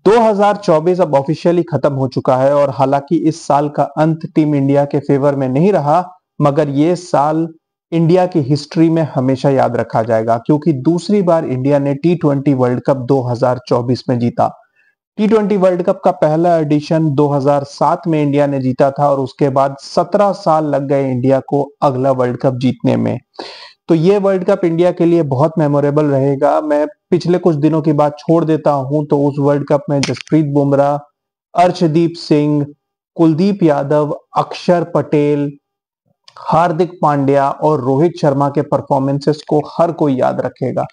2024 अब ऑफिशियली खत्म हो चुका है और हालांकि इस साल का अंत टीम इंडिया के फेवर में नहीं रहा, मगर ये साल इंडिया की हिस्ट्री में हमेशा याद रखा जाएगा क्योंकि दूसरी बार इंडिया ने T20 वर्ल्ड कप 2024 में जीता। T20 वर्ल्ड कप का पहला एडिशन 2007 में इंडिया ने जीता था और उसके बाद 17 साल लग गए इंडिया को अगला वर्ल्ड कप जीतने में। तो ये वर्ल्ड कप इंडिया के लिए बहुत मेमोरेबल रहेगा। मैं पिछले कुछ दिनों की बात छोड़ देता हूं तो उस वर्ल्ड कप में जसप्रीत बुमराह, अर्शदीप सिंह, कुलदीप यादव, अक्षर पटेल, हार्दिक पांड्या और रोहित शर्मा के परफॉर्मेंसेस को हर कोई याद रखेगा।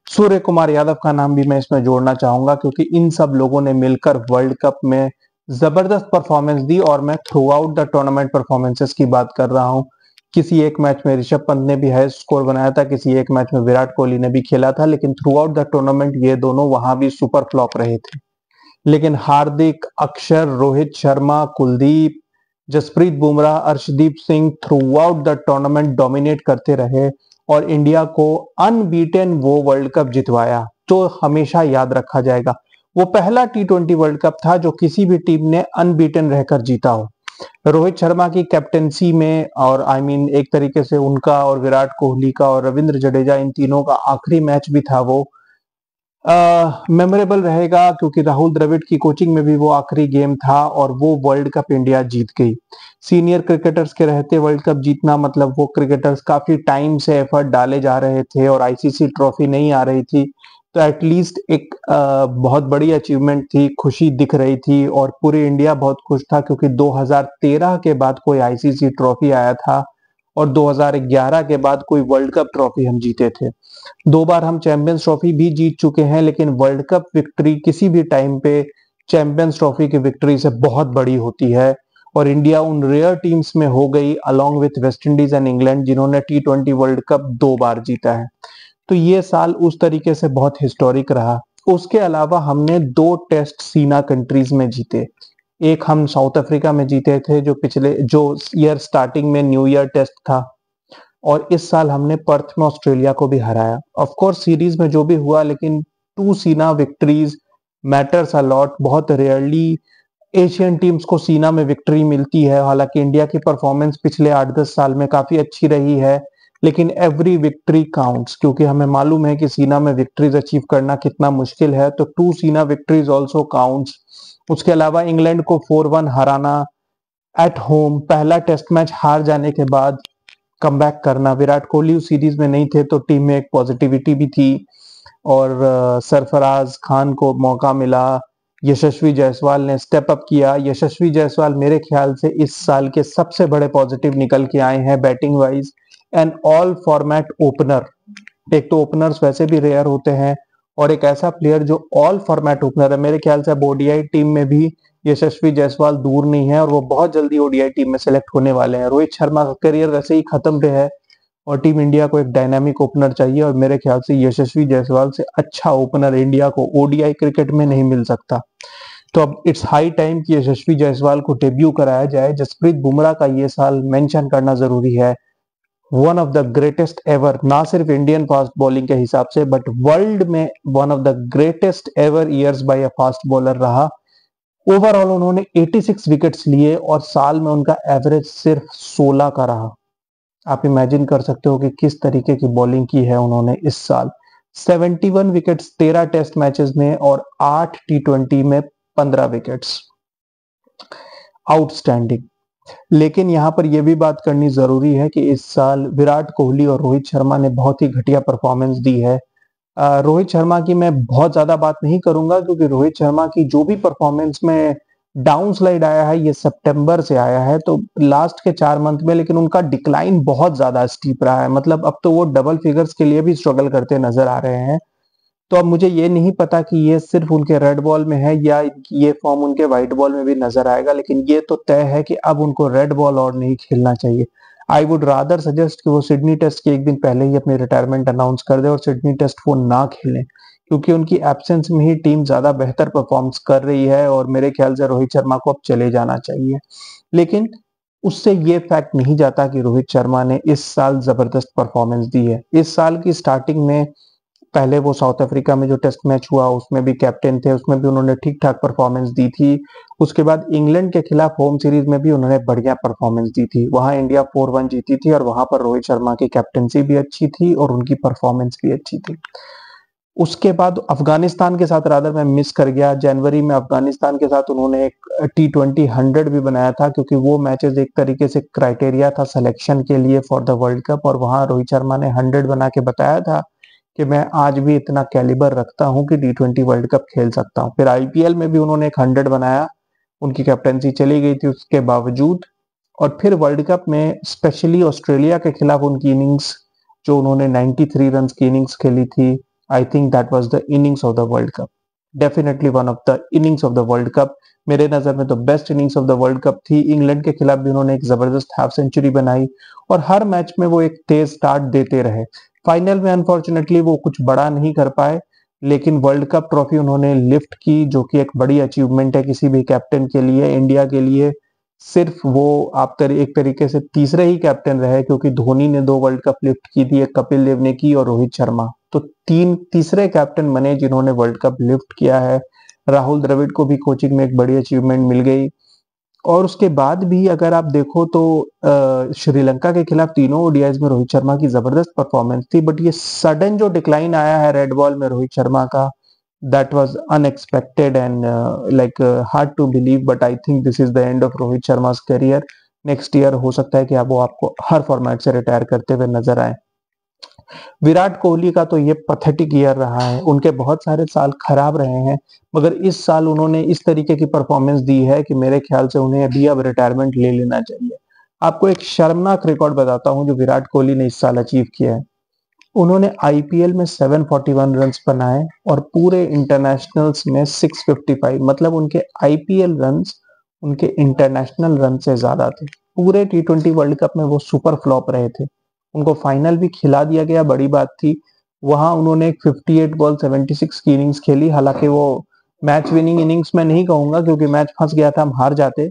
सूर्य कुमार यादव का नाम भी मैं इसमें जोड़ना चाहूंगा क्योंकि इन सब लोगों ने मिलकर वर्ल्ड कप में जबरदस्त परफॉर्मेंस दी और मैं through out the tournament performances की बात कर रहा हूं। किसी एक मैच में ऋषभ पंत ने भी हाईएस्ट स्कोर बनाया था, किसी एक मैच में विराट कोहली ने भी खेला था, लेकिन थ्रू आउट द टूर्नामेंट ये दोनों वहां भी सुपर फ्लॉप रहे थे। लेकिन Hardik, Akshar, Rohit Sharma, Kuldeep, Jasprit Bumrah, Arshdeep Singh throughout the tournament dominate करते रहे और इंडिया को अनबीटेन वो वर्ल्ड कप जितवाया जो हमेशा याद रखा जाएगा। वो पहला T20 वर्ल्ड कप था जो किसी भी टीम ने अनबीटेन रहकर जीता हो। रोहित शर्मा की कैप्टेंसी में और एक तरीके से उनका और विराट कोहली का और रविंद्र जडेजा इन तीनों का आखिरी मैच भी था वो मेमोरेबल रहेगा क्योंकि राहुल द्रविड़ की कोचिंग में भी वो आखिरी गेम था और वो वर्ल्ड कप इंडिया जीत गई। सीनियर क्रिकेटर्स के रहते वर्ल्ड कप जीतना मतलब वो क्रिकेटर्स काफी टाइम से एफर्ट डाले जा रहे थे और आईसीसी ट्रॉफी नहीं आ रही थी, तो एटलीस्ट एक बहुत बड़ी अचीवमेंट थी, खुशी दिख रही थी और पूरी इंडिया बहुत खुश था क्योंकि 2013 के बाद कोई आईसीसी ट्रॉफी आया था और 2011 के बाद कोई वर्ल्ड कप ट्रॉफी हम जीते थे। 2 बार हम चैंपियंस ट्रॉफी भी जीत चुके हैं, लेकिन वर्ल्ड कप विक्ट्री किसी भी टाइम पे चैंपियंस ट्रॉफी की विक्ट्री से बहुत बड़ी होती है और इंडिया उन रेयर टीम्स में हो गई along with West Indies and England जिन्होंने T20 वर्ल्ड कप 2 बार जीता है। तो ये साल उस तरीके से बहुत हिस्टोरिक रहा। उसके अलावा हमने 2 टेस्ट सीना कंट्रीज में जीते। एक हम साउथ अफ्रीका में जीते थे जो ईयर स्टार्टिंग में न्यू ईयर टेस्ट था और इस साल हमने पर्थ में ऑस्ट्रेलिया को भी हराया। ऑफ कोर्स सीरीज में जो भी हुआ, लेकिन 2 सीना विक्ट्रीज मैटर्स अ लॉट। बहुत रेयरली एशियन टीम्स को सीना में विक्ट्री मिलती है। हालांकि इंडिया की परफॉर्मेंस पिछले 8-10 साल में काफी अच्छी रही है, लेकिन एवरी विक्ट्री काउंट्स क्योंकि हमें मालूम है कि सीना में विक्ट्रीज अचीव करना कितना मुश्किल है, तो 2 सीना विक्ट्रीज ऑल्सो काउंट्स। उसके अलावा इंग्लैंड को 4-1 हराना एट होम, पहला टेस्ट मैच हार जाने के बाद कमबैक करना। विराट कोहली उस सीरीज में नहीं थे तो टीम में एक पॉजिटिविटी भी थी और सरफराज खान को मौका मिला, यशस्वी जायसवाल ने स्टेप अप किया। यशस्वी जायसवाल मेरे ख्याल से इस साल के सबसे बड़े पॉजिटिव निकल के आए हैं batting wise and all format opener. एक तो ओपनर्स वैसे भी रेयर होते हैं और एक ऐसा प्लेयर जो ऑल फॉर्मेट ओपनर है। मेरे ख्याल से अब ओडीआई टीम में भी यशस्वी जायसवाल दूर नहीं है और वो बहुत जल्दी ओडीआई टीम में सेलेक्ट होने वाले हैं। रोहित शर्मा का करियर वैसे ही खत्म पे है और टीम इंडिया को एक डायनामिक ओपनर चाहिए और मेरे ख्याल से यशस्वी जायसवाल से अच्छा ओपनर इंडिया को ओडीआई क्रिकेट में नहीं मिल सकता। तो अब इट्स हाई टाइम कि यशस्वी जायसवाल को डेब्यू कराया जाए। जसप्रीत बुमराह का ये साल मेंशन करना जरूरी है। One of the greatest ever, ना सिर्फ इंडियन फास्ट बॉलिंग के हिसाब से बट वर्ल्ड में one of the greatest ever years bye a fast bowler रहा। ओवरऑल उन्होंने 86 विकेट्स लिए और साल में उनका एवरेज सिर्फ 16 का रहा। आप इमेजिन कर सकते हो कि किस तरीके की बॉलिंग की है उन्होंने इस साल। 71 विकेट्स 13 टेस्ट मैचेस में और 8 T20 में 15 विकेट्स, आउटस्टैंडिंग। लेकिन यहां पर यह भी बात करनी जरूरी है कि इस साल विराट कोहली और रोहित शर्मा ने बहुत ही घटिया परफॉर्मेंस दी है। रोहित शर्मा की मैं बहुत ज्यादा बात नहीं करूंगा क्योंकि रोहित शर्मा की जो भी परफॉर्मेंस में डाउन स्लाइड आया है ये सितंबर से आया है, तो लास्ट के 4 मंथ में, लेकिन उनका डिक्लाइन बहुत ज्यादा स्टीप रहा है। मतलब अब तो वो डबल फिगर्स के लिए भी स्ट्रगल करते नजर आ रहे हैं। तो अब मुझे ये नहीं पता कि ये सिर्फ उनके रेड बॉल में है या ये फॉर्म उनके व्हाइट बॉल में भी नजर आएगा, लेकिन ये तो तय है कि अब उनको रेड बॉल और नहीं खेलना चाहिए। आई वुड रादर सजेस्ट कि वो सिडनी टेस्ट के एक दिन पहले ही अपनी रिटायरमेंट अनाउंस कर दे और सिडनी टेस्ट वो ना खेलें क्योंकि उनकी एब्सेंस में ही टीम ज्यादा बेहतर परफॉर्म कर रही है और मेरे ख्याल से रोहित शर्मा को अब चले जाना चाहिए। लेकिन उससे ये फैक्ट नहीं जाता कि रोहित शर्मा ने इस साल जबरदस्त परफॉर्मेंस दी है। इस साल की स्टार्टिंग में पहले वो साउथ अफ्रीका में जो टेस्ट मैच हुआ उसमें भी कैप्टन थे, उसमें भी उन्होंने ठीक ठाक परफॉर्मेंस दी थी। उसके बाद इंग्लैंड के खिलाफ होम सीरीज में भी उन्होंने बढ़िया परफॉर्मेंस दी थी, वहां इंडिया 4-1 जीती थी और वहां पर रोहित शर्मा की कैप्टनसी भी अच्छी थी और उनकी परफॉर्मेंस भी अच्छी थी। उसके बाद अफगानिस्तान के साथ रादर मैं मिस कर गया, जनवरी में अफगानिस्तान के साथ उन्होंने एक T20 100 भी बनाया था, क्योंकि वो मैचेस एक तरीके से क्राइटेरिया था सिलेक्शन के लिए फॉर द वर्ल्ड कप, और वहां रोहित शर्मा ने 100 बना के बताया था कि मैं आज भी इतना कैलिबर रखता हूं कि T20 वर्ल्ड कप खेल सकता हूं। फिर आईपीएल में भी उन्होंने एक 100 बनाया, उनकी कैप्टनसी चली गई थी उसके बावजूद। और फिर वर्ल्ड कप में स्पेशली ऑस्ट्रेलिया के खिलाफ उनकी इनिंग्स, जो उन्होंने 93 रन की इनिंग्स खेली थी, I think that was the innings of the world cup, definitely one of the innings of the world cup. मेरे नजर में तो best innings of the world cup थी। इंग्लैंड के खिलाफ भी उन्होंने एक जबरदस्त हाफ सेंचुरी बनाई और हर मैच में वो एक तेज स्टार्ट देते रहे। फाइनल में अनफॉर्चुनेटली वो कुछ बड़ा नहीं कर पाए, लेकिन वर्ल्ड कप ट्रॉफी उन्होंने लिफ्ट की, जो कि एक बड़ी अचीवमेंट है किसी भी कैप्टन के लिए, इंडिया के लिए। सिर्फ वो एक तरीके से तीसरे ही कैप्टन रहे, क्योंकि धोनी ने 2 वर्ल्ड कप लिफ्ट की थी, एक कपिल देव ने की और रोहित शर्मा, तो तीसरे कैप्टन बने जिन्होंने वर्ल्ड कप लिफ्ट किया है। राहुल द्रविड़ को भी कोचिंग में एक बड़ी अचीवमेंट मिल गई। और उसके बाद भी अगर आप देखो तो श्रीलंका के खिलाफ तीनों ओडीआईज में रोहित शर्मा की जबरदस्त परफॉर्मेंस थी, बट ये सडन जो डिक्लाइन आया है रेड बॉल में रोहित शर्मा का, that was unexpected and like hard to believe, but I think this is the end of Rohit Sharma career. Next year हो सकता है कि वो आपको हर फॉर्मेट से रिटायर करते हुए नजर आए। विराट कोहली का तो ये पथेटिक ईयर रहा है, उनके बहुत सारे साल खराब रहे हैं, मगर इस साल उन्होंने इस तरीके की परफॉर्मेंस दी है कि मेरे ख्याल से उन्हें अभी अब रिटायरमेंट ले लेना चाहिए। आपको एक शर्मनाक रिकॉर्ड बताता हूं जो विराट कोहली ने इस साल अचीव किया है। उन्होंने आईपीएल में 741 रन्स बनाए और पूरे इंटरनेशनल्स में 655, मतलब उनके आईपीएल रन्स उनके इंटरनेशनल रन से ज्यादा थे। पूरे T20 वर्ल्ड कप में वो सुपर फ्लॉप रहे थे, उनको फाइनल भी खिला दिया गया, बड़ी बात थी। वहां उन्होंने एक 58 बॉल 76 की इनिंग्स खेली, हालांकि वो मैच विनिंग इनिंग्स में नहीं कहूंगा क्योंकि मैच फंस गया था, हम हार जाते।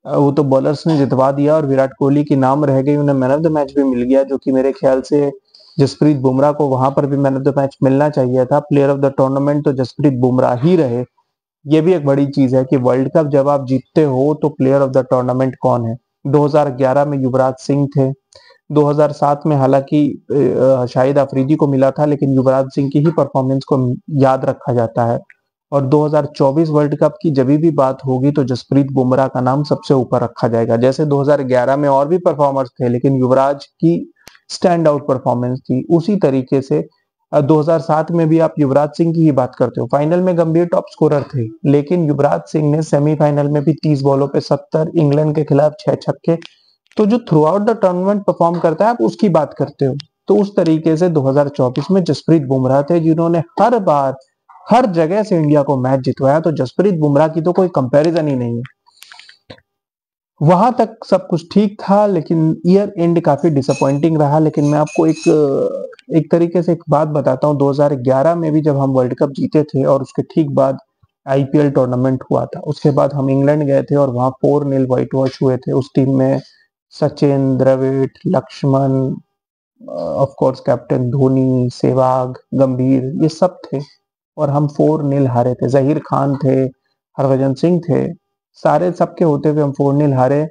वो तो बॉलर्स ने जितवा दिया और विराट कोहली की नाम रह गई, उन्हें मैन ऑफ द मैच भी मिल गया, जो कि मेरे ख्याल से जसप्रीत बुमराह को वहां पर भी मैन ऑफ द मैच मिलना चाहिए था। प्लेयर ऑफ द टूर्नामेंट तो जसप्रीत बुमराह ही रहे। ये भी एक बड़ी चीज है कि वर्ल्ड कप जब आप जीतते हो तो प्लेयर ऑफ द टूर्नामेंट कौन है। 2011 में युवराज सिंह थे, 2007 में हालांकि शाहिद अफरीदी को मिला था, लेकिन युवराज सिंह की ही परफॉर्मेंस को याद रखा जाता है। और 2024 वर्ल्ड कप की जब भी बात होगी तो जसप्रीत बुमराह का नाम सबसे ऊपर रखा जाएगा। जैसे 2011 में और भी परफॉर्मर्स थे, लेकिन युवराज की स्टैंड आउट परफॉर्मेंस थी, उसी तरीके से 2007 में भी आप युवराज सिंह की ही बात करते हो। फाइनल में गंभीर टॉप स्कोरर थे, लेकिन युवराज सिंह ने सेमीफाइनल में भी 30 बॉलों पे 70, इंग्लैंड के खिलाफ 6 छक्के, तो जो through out the tournament perform करता है आप उसकी बात करते हो। तो उस तरीके से 2024 में जसप्रीत बुमराह थे जिन्होंने हर बार हर जगह से इंडिया को मैच जितवाया, तो जसप्रीत बुमराह की तो कोई कंपैरिजन ही नहीं है। वहां तक सब कुछ ठीक था, लेकिन ईयर एंड काफी डिसअपॉइंटिंग रहा। लेकिन मैं आपको एक तरीके से एक बात बताता हूँ, 2011 में भी जब हम वर्ल्ड कप जीते थे और उसके ठीक बाद आईपीएल टूर्नामेंट हुआ था, उसके बाद हम इंग्लैंड गए थे और वहां 4-0 व्हाइट वॉश हुए थे। उस टीम में Sachin, Dravid, Laxman, of course captain Dhoni, Sehwag, Gambhir, ये सब थे और हम 4-0 हारे थे। जहीर खान थे, हरभजन सिंह थे, सारे सबके होते हुए हम 4-0 हारे।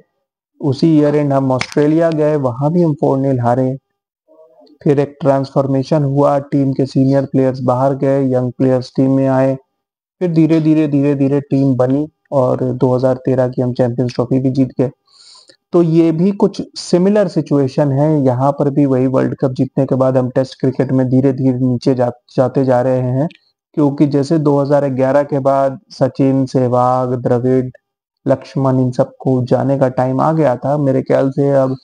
उसी ईयर एंड हम ऑस्ट्रेलिया गए, वहां भी हम 4-0 हारे। फिर एक ट्रांसफॉर्मेशन हुआ, टीम के सीनियर प्लेयर्स बाहर गए, यंग प्लेयर्स टीम में आए, फिर धीरे धीरे टीम बनी और 2013 की हम चैंपियंस ट्रॉफी भी जीत गए। तो ये भी कुछ सिमिलर सिचुएशन है, यहाँ पर भी वही वर्ल्ड कप जीतने के बाद हम टेस्ट क्रिकेट में धीरे धीरे नीचे जाते जा रहे हैं, क्योंकि जैसे 2011 के बाद सचिन, सहवाग, द्रविड़, लक्ष्मण, इन सबको जाने का टाइम आ गया था। मेरे ख्याल से अब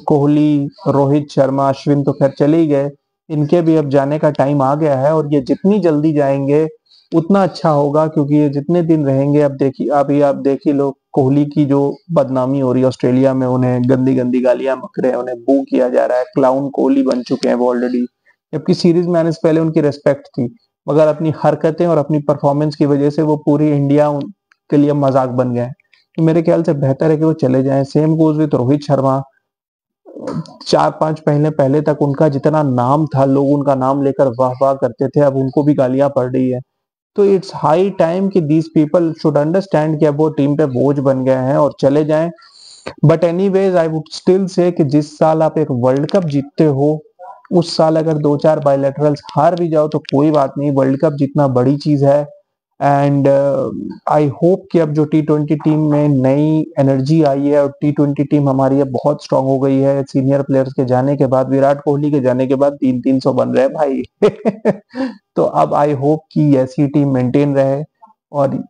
कोहली, रोहित शर्मा, अश्विन तो खैर चले ही गए, इनके भी अब जाने का टाइम आ गया है और ये जितनी जल्दी जाएंगे उतना अच्छा होगा, क्योंकि ये जितने दिन रहेंगे, अब देखिए अभी आप देख ही लो कोहली की जो बदनामी हो रही है ऑस्ट्रेलिया में, उन्हें गंदी गंदी गालियां बक रहे हैं, उन्हें बू किया जा रहा है, क्लाउन कोहली बन चुके हैं वो ऑलरेडी। जबकि सीरीज में आने से पहले उनकी रेस्पेक्ट थी, मगर अपनी हरकतें और अपनी परफॉर्मेंस की वजह से वो पूरी इंडिया के लिए मजाक बन गए हैं। तो मेरे ख्याल से बेहतर है कि वो चले जाएं। Same goes with Rohit Sharma. 4-5 महीने पहले तक उनका जितना नाम था, लोग उनका नाम लेकर वाह-वाह करते थे, अब उनको भी गालियाँ पड़ रही है। तो इट्स हाई टाइम कि दीज़ पीपल शुड अंडरस्टैंड कि अब वो टीम पे बोझ बन गए हैं और चले जाएँ। But anyways I would still say कि जिस साल आप एक वर्ल्ड कप जीतते हो, उस साल अगर 2-4 बायलैटरल्स हार भी जाओ तो कोई बात नहीं, वर्ल्ड कप जीतना बड़ी चीज़ है। एंड आई होप कि अब जो टी20 टीम में नई एनर्जी आई है और टी20 टीम हमारी अब बहुत स्ट्रांग हो गई है। सीनियर प्लेयर्स के जाने के बाद, विराट कोहली के जाने के बाद 300 बन रहे हैं भाई। तो अब आई होप कि ऐसी टीम मेंटेन रहे और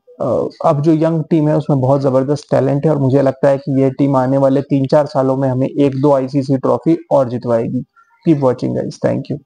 अब जो यंग टीम है उसमें बहुत जबरदस्त टैलेंट है और मुझे लगता है कि ये टीम आने वाले 3-4 सालों में हमें 1-2 आईसीसी ट्रॉफी और जितवाएगी। Keep watching guys, thank you.